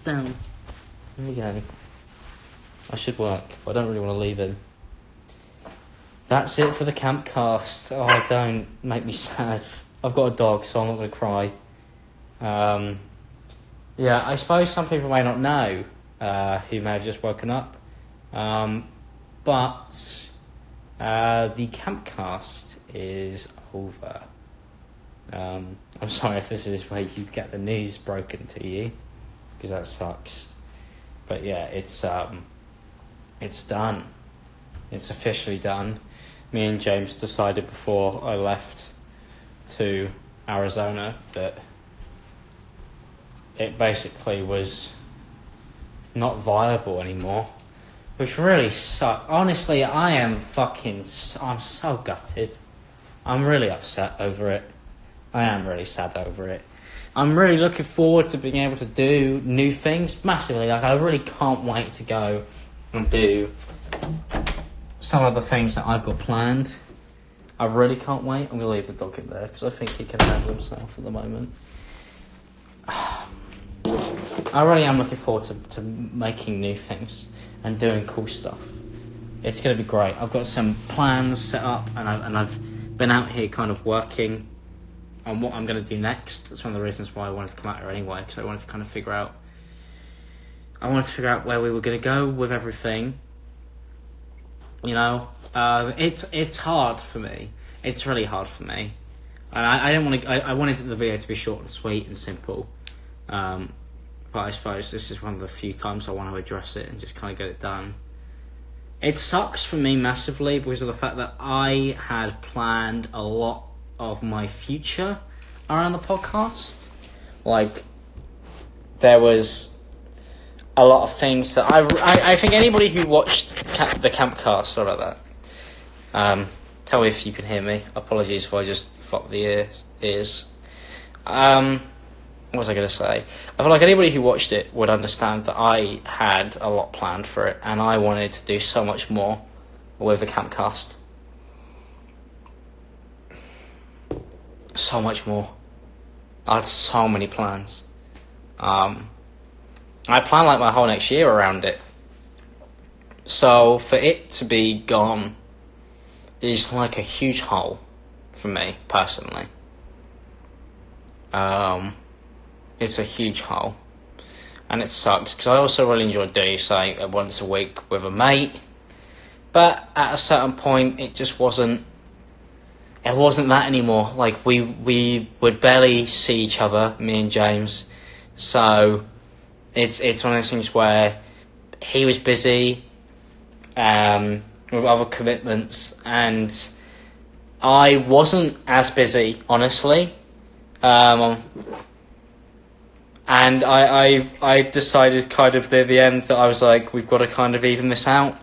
down. There we go. I should work, but I don't really want to leave him. That's it for the camp cast. Oh, don't make me sad. I've got a dog, so I'm not going to cry. Yeah, I suppose some people may not know who may have just woken up. But the camp cast is over. I'm sorry if this is where you get the news broken to you, because that sucks. But yeah, it's done. It's officially done. Me and James decided before I left to Arizona that it basically was not viable anymore, which really sucked. Honestly, I'm so gutted. I'm really upset over it. I am really sad over it. I'm really looking forward to being able to do new things massively. Like, I really can't wait to go and do some of the things that I've got planned. I really can't wait. I'm going to leave the dog in there because I think he can handle himself at the moment. I really am looking forward to making new things and doing cool stuff. It's going to be great. I've got some plans set up, and I've been out here kind of working on what I'm going to do next. That's one of the reasons why I wanted to come out here anyway, because I wanted to kind of figure out where we were going to go with everything. You know, it's hard for me. It's really hard for me, and I don't want to. I wanted the video to be short and sweet and simple. But I suppose this is one of the few times I want to address it and just kind of get it done. It sucks for me massively because of the fact that I had planned a lot of my future around the podcast. Like, there was a lot of things that I think anybody who watched the Campcast, sorry about that. Tell me if you can hear me. Apologies if I just fucked the ears. What was I going to say? I feel like anybody who watched it would understand that I had a lot planned for it, and I wanted to do so much more with the Campcast. So much more. I had so many plans. I planned like my whole next year around it. So for it to be gone is like a huge hole for me, personally. It's a huge hole, and it sucks because I also really enjoyed doing something once a week with a mate, but at a certain point it just wasn't that anymore. Like, we would barely see each other, me and James, so it's one of those things where he was busy with other commitments, and I wasn't as busy, honestly. And I decided kind of near the end that I was like, we've got to kind of even this out,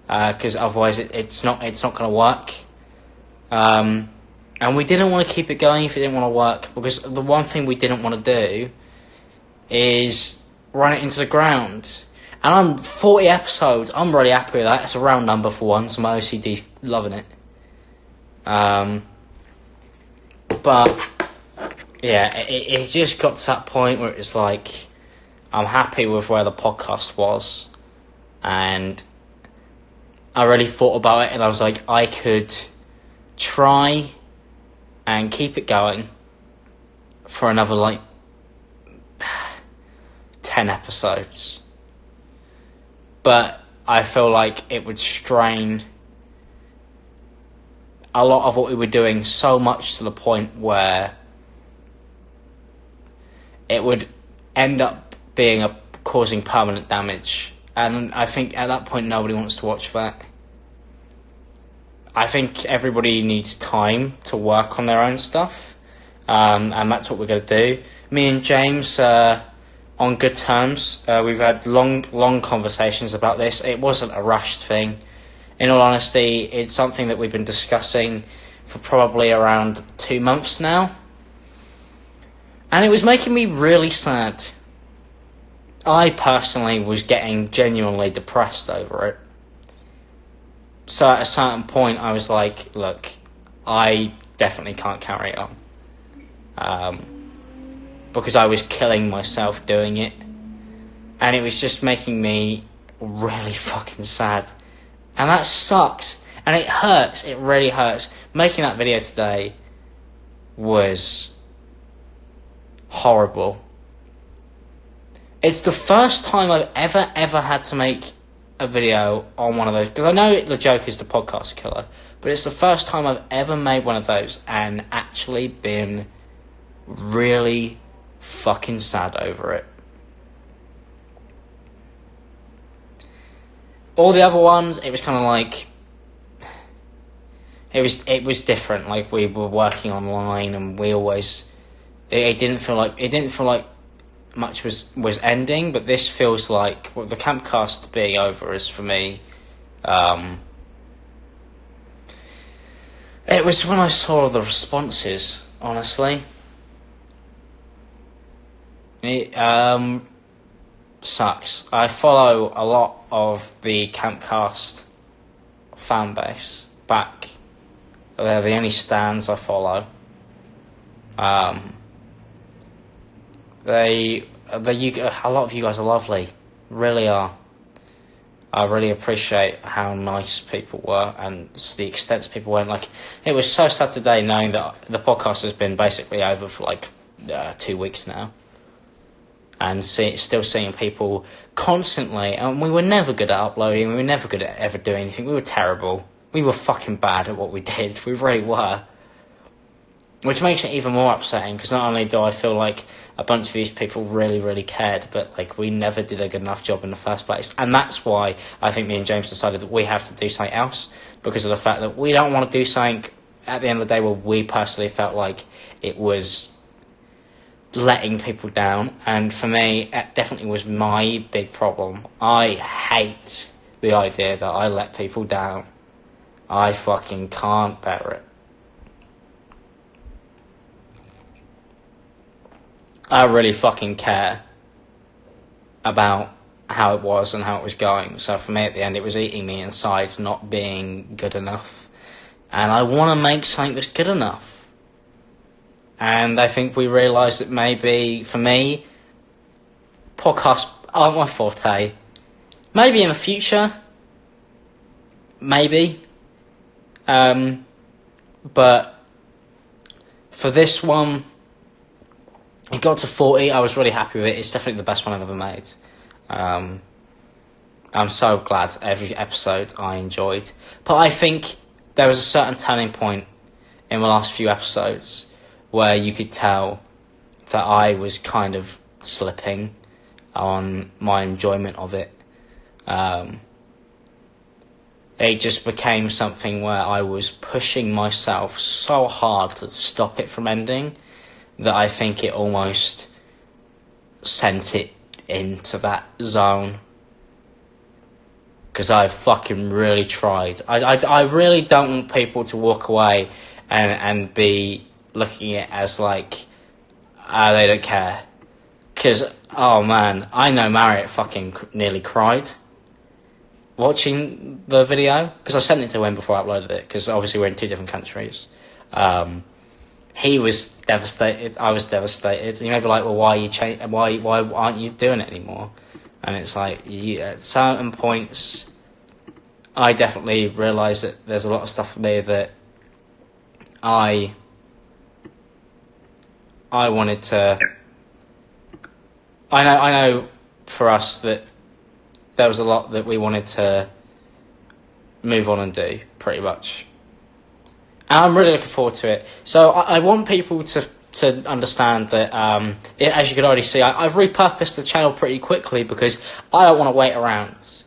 because otherwise it's not going to work. And we didn't want to keep it going if it didn't want to work, because the one thing we didn't want to do is run it into the ground. And I'm 40 episodes. I'm really happy with that. It's a round number for one, so my OCD's loving it. But yeah, it just got to that point where it's like, I'm happy with where the podcast was, and I really thought about it, and I was like, I could try and keep it going for another, like, 10 episodes, but I feel like it would strain a lot of what we were doing so much to the point where it would end up causing permanent damage. And I think at that point nobody wants to watch that. I think everybody needs time to work on their own stuff. And that's what we're going to do. Me and James, on good terms, we've had long conversations about this. It wasn't a rushed thing. In all honesty, it's something that we've been discussing for probably around 2 months now. And it was making me really sad. I personally was getting genuinely depressed over it. So at a certain point I was like, look, I definitely can't carry it on. Because I was killing myself doing it. and it was just making me really fucking sad. And that sucks. And it hurts. It really hurts. Making that video today was horrible. It's the first time I've ever had to make a video on one of those. Because I know the joke is the podcast killer. But it's the first time I've ever made one of those and actually been really fucking sad over it. All the other ones, it was kind of like, it was different. Like, we were working online, and we always, it didn't feel like much was ending. But this feels like, well, the campcast being over is, for me, it was when I saw the responses. Honestly, it sucks. I follow a lot of the campcast fan base back. They're the only stans I follow. A lot of you guys are lovely, really are. I really appreciate how nice people were and the extent people went. Like, it was so sad today knowing that the podcast has been basically over for like 2 weeks now. And still seeing people constantly, and we were never good at uploading, we were never good at ever doing anything, we were terrible. We were fucking bad at what we did, we really were. Which makes it even more upsetting, because not only do I feel like a bunch of these people really, really cared, but like, we never did a good enough job in the first place. And that's why I think me and James decided that we have to do something else, because of the fact that we don't want to do something at the end of the day where we personally felt like it was letting people down. And for me, it definitely was my big problem. I hate the idea that I let people down. I fucking can't bear it. I really fucking care about how it was and how it was going. So for me, at the end, it was eating me inside, not being good enough. And I want to make something that's good enough. And I think we realised that maybe, for me, podcasts aren't my forte. Maybe in the future. Maybe. But for this one, it got to 40. I was really happy with it. It's definitely the best one I've ever made. I'm so glad every episode I enjoyed. But I think there was a certain turning point in the last few episodes where you could tell that I was kind of slipping on my enjoyment of it. It just became something where I was pushing myself so hard to stop it from ending that I think it almost sent it into that zone. Because I fucking really tried. I really don't want people to walk away and be looking at it as like, they don't care. Because, oh man, I know Marriott fucking nearly cried watching the video. Because I sent it to him before I uploaded it, because obviously we're in 2 different countries. He was devastated, I was devastated. He may be like, well, why aren't you doing it anymore? And it's like, at certain points, I definitely realised that there's a lot of stuff for me that I wanted to. I know for us that there was a lot that we wanted to move on and do, pretty much. And I'm really looking forward to it. So I want people to understand that, as you can already see, I've repurposed the channel pretty quickly because I don't want to wait around.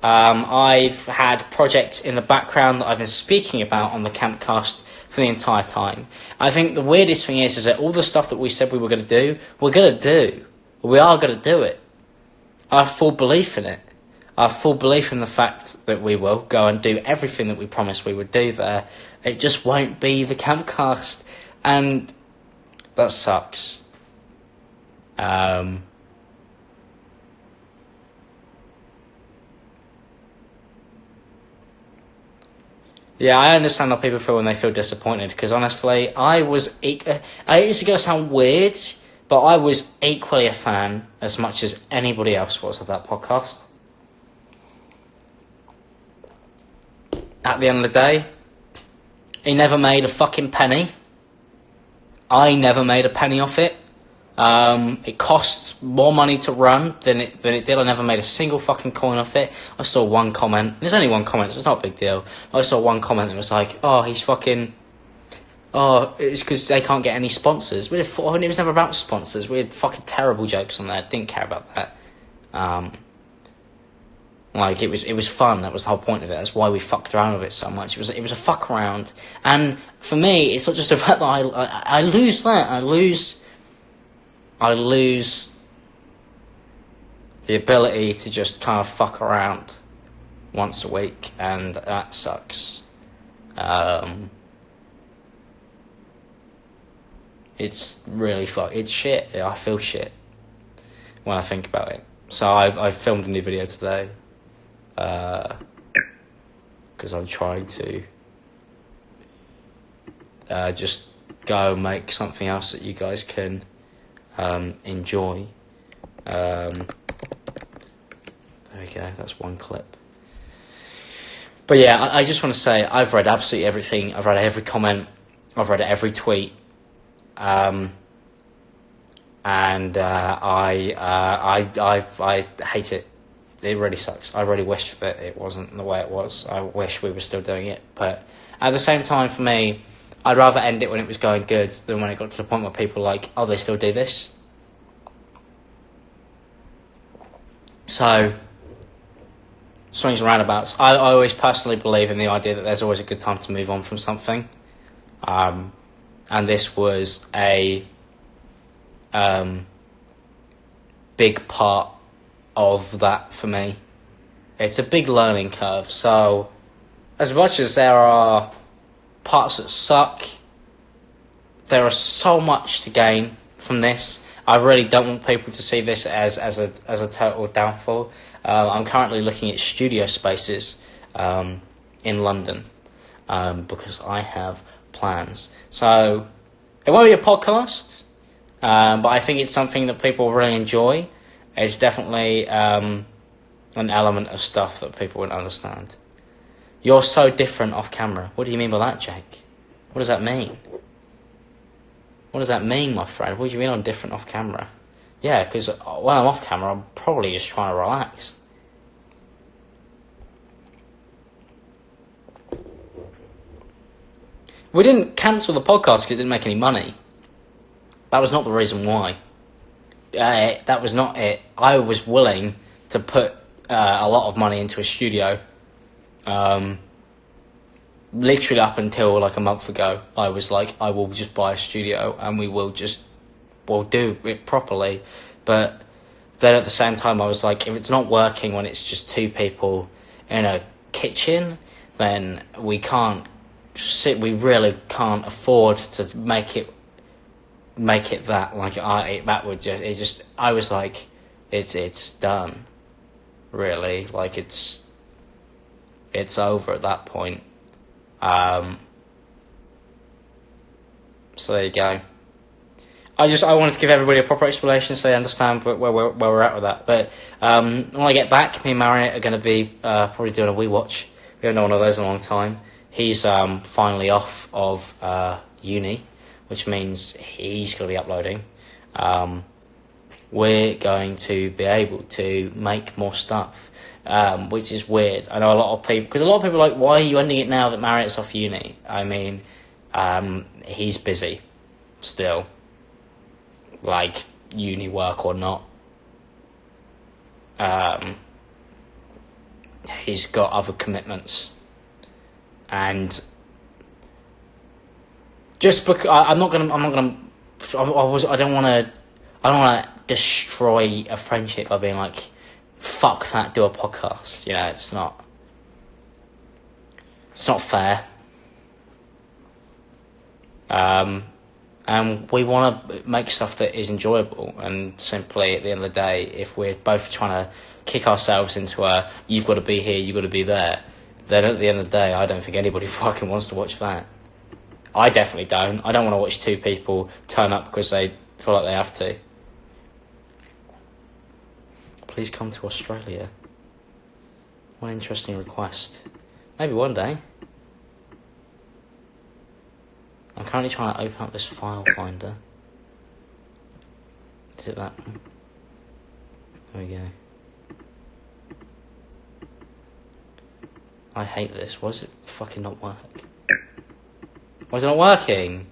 I've had projects in the background that I've been speaking about on the Campcast for the entire time. I think the weirdest thing is that all the stuff that we said we were going to do, we're going to do. We are going to do it. I have full belief in it. I have full belief in the fact that we will go and do everything that we promised we would do there. It just won't be the Campcast. And that sucks. Yeah, I understand how people feel when they feel disappointed, because honestly, it's going to sound weird, But I was equally a fan as much as anybody else was of that podcast. At the end of the day, he never made a fucking penny. I never made a penny off it. It costs more money to run than it did. I never made a single fucking coin off it. I saw one comment. There's only one comment, so it's not a big deal. I saw one comment that was like, "Oh, he's fucking. Oh, it's because they can't get any sponsors." It was never about sponsors. We had fucking terrible jokes on there. Didn't care about that. Like it was fun. That was the whole point of it. That's why we fucked around with it so much. It was a fuck around. And for me, it's not just the fact that I lose that. I lose the ability to just kind of fuck around once a week, and that sucks. It's really it's shit. I feel shit when I think about it. So I've filmed a new video today, because I'm trying to just go make something else that you guys can enjoy. There we go, that's one clip. But yeah, I just want to say I've read absolutely everything. I've read every comment. I've read every tweet. And I hate it. It really sucks. I really wish that it wasn't the way it was. I wish we were still doing it. But at the same time, for me, I'd rather end it when it was going good than when it got to the point where people were like, "Oh, they still do this?" So, swings and roundabouts. I always personally believe in the idea that there's always a good time to move on from something. And this was a big part of that for me. It's a big learning curve. So, as much as there are parts that suck, there is so much to gain from this. I really don't want people to see this as a total downfall. I'm currently looking at studio spaces in London because I have plans. So it won't be a podcast, but I think it's something that people really enjoy. It's definitely an element of stuff that people wouldn't understand. You're so different off camera. What do you mean by that, Jake? What does that mean? What does that mean, my friend? What do you mean I'm different off camera? Yeah, because when I'm off camera, I'm probably just trying to relax. We didn't cancel the podcast because it didn't make any money. That was not the reason why. That was not it. I was willing to put a lot of money into a studio. Literally up until like a month ago, I was like, I will just buy a studio and we'll do it properly. But then at the same time, I was like, if it's not working when it's just two people in a kitchen, then we really can't afford to make it that. Like I was like, it's done, really. Like it's over at that point. So there you go. I wanted to give everybody a proper explanation so they understand where we're at with that. But when I get back, me and Marion are going to be probably doing a wee watch. We haven't done one of those in a long time. He's finally off of uni, which means he's going to be uploading. We're going to be able to make more stuff, which is weird. I know a lot of people, because a lot of people are like, why are you ending it now that Marriott's off uni? I mean, he's busy still, like uni work or not. He's got other commitments. And just because I don't want to destroy a friendship by being like, fuck that, do a podcast. You know, it's not fair. And we want to make stuff that is enjoyable, and simply at the end of the day, if we're both trying to kick ourselves into a you've got to be here, you've got to be there, then at the end of the day, I don't think anybody fucking wants to watch that. I definitely don't. I don't want to watch two people turn up because they feel like they have to. Please come to Australia. What an interesting request. Maybe one day. I'm currently trying to open up this file finder. Is it that one? There we go. I hate this. Why does it fucking not work? Why is it not working?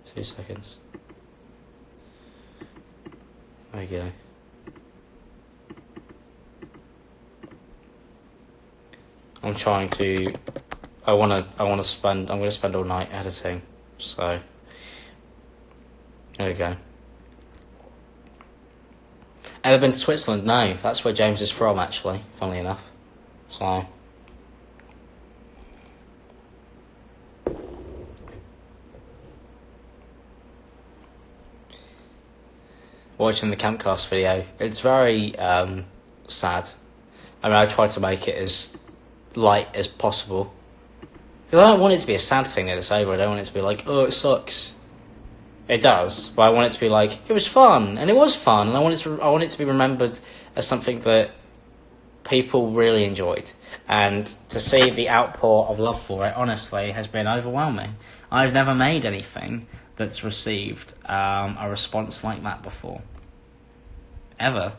Two seconds. There we go. I'm trying to. I'm gonna spend all night editing. So there we go. Ever been to Switzerland? No, that's where James is from, actually. Funnily enough. So. Watching the Campcast video, it's very sad. I mean, I try to make it as light as possible. Because I don't want it to be a sad thing that it's over. I don't want it to be like, oh, it sucks. It does, but I want it to be like, it was fun, and it was fun, and I want it to be remembered as something that people really enjoyed. And to see the outpour of love for it, honestly, has been overwhelming. I've never made anything that's received a response like that before. Ever.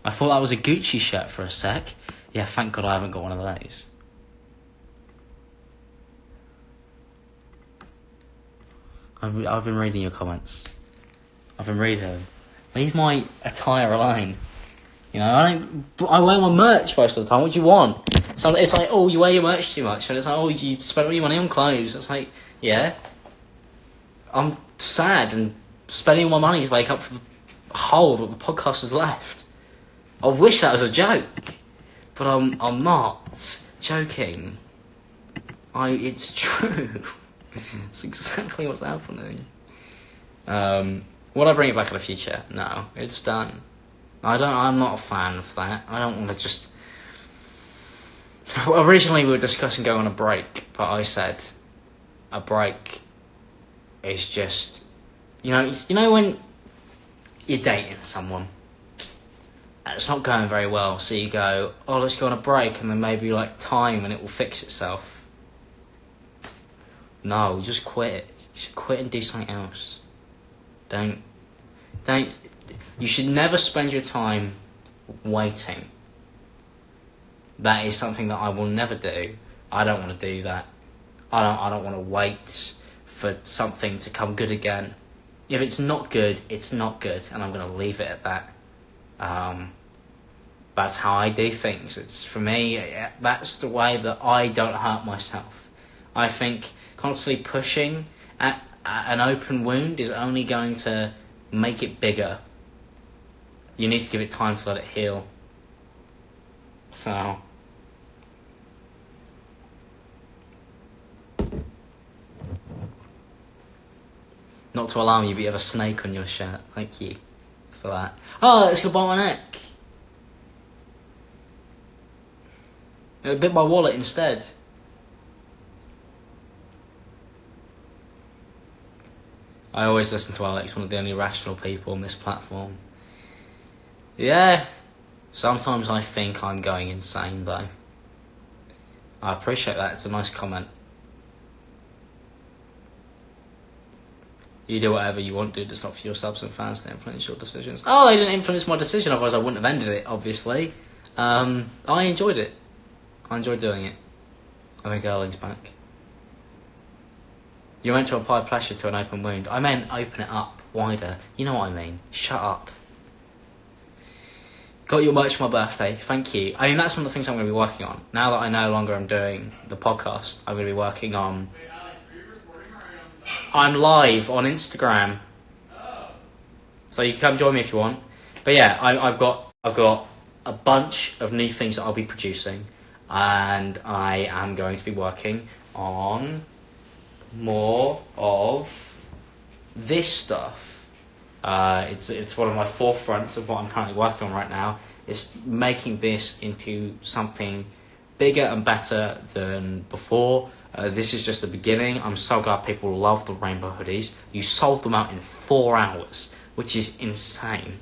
I thought that was a Gucci shirt for a sec. Yeah, thank God I haven't got one of those. I've been reading your comments. I've been reading them. Leave my attire alone. You know, I wear my merch most of the time. What do you want? So it's like, oh, you wear your merch too much. And it's like, oh, you spent all your money on clothes. It's like, yeah. I'm sad and spending all my money to make up for the hole that the podcast has left. I wish that was a joke. But I'm not joking. It's true. It's exactly what's happening. Would I bring it back in the future? No, it's done. I'm not a fan of that. I don't want to just. Originally, we were discussing going on a break, but I said a break is just, you know when you're dating someone and it's not going very well, so you go, oh, let's go on a break, and then maybe like time and it will fix itself. No, just quit it. You should quit and do something else. Don't. You should never spend your time waiting. That is something that I will never do. I don't want to do that. I don't want to wait for something to come good again. If it's not good, it's not good, and I'm going to leave it at that. That's how I do things. It's, for me, that's the way that I don't hurt myself. I think constantly pushing at an open wound is only going to make it bigger. You need to give it time to let it heal. So. Not to alarm you, but you have a snake on your shirt. Thank you for that. Oh, it's gonna bite my neck. It bit my wallet instead. I always listen to Alex, one of the only rational people on this platform. Yeah, sometimes I think I'm going insane though. I appreciate that, it's a nice comment. You do whatever you want, dude. It's not for your subs and fans to influence your decisions. Oh, they didn't influence my decision, otherwise I wouldn't have ended it, obviously. I enjoyed it. I enjoyed doing it. I think Erling's back. You meant to apply pressure to an open wound. I meant open it up wider. You know what I mean. Shut up. Got your merch for my birthday. Thank you. I mean, that's one of the things I'm going to be working on. Now that I no longer am doing the podcast, I'm going to be working on... Wait, Alex, are you recording or are you I'm live on Instagram. Oh. So you can come join me if you want. But yeah, I've got a bunch of new things that I'll be producing. And I am going to be working on more of this stuff. It's one of my forefronts of what I'm currently working on right now. Is making this into something bigger and better than before. This is just the beginning. I'm so glad people love the rainbow hoodies. You sold them out in 4 hours, which is insane.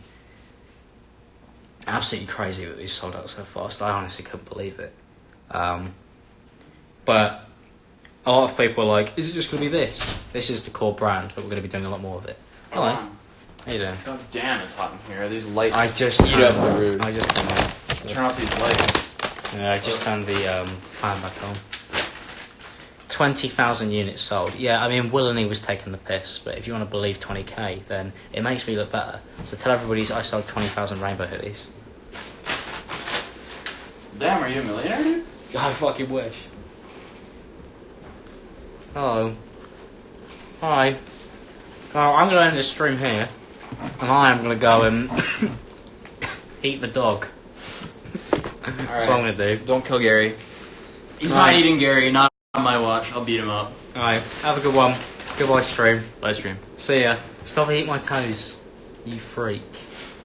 Absolutely crazy that these sold out so fast. I honestly couldn't believe it. But a lot of people are like, is it just going to be this? This is the core brand, but we're going to be doing a lot more of it. Hello. How you doing? God damn, it's hot in here. These lights I just eat up my room. I just Turn off these lights. Yeah, I just turned the fan back on. 20,000 units sold. Yeah, I mean, Willany was taking the piss, but if you want to believe 20k, then it makes me look better. So tell everybody I sold 20,000 rainbow hoodies. Damn, are you a millionaire, dude? I fucking wish. Hello. Hi. Oh, I'm going to end this stream here, and I am going to go and eat the dog. Alright. That's what I'm going to do. Don't kill Gary. He's Right. not eating Gary, not on my watch. I'll beat him up. Alright, have a good one. Goodbye stream. Bye, stream. See ya. Stop eating my toes, you freak.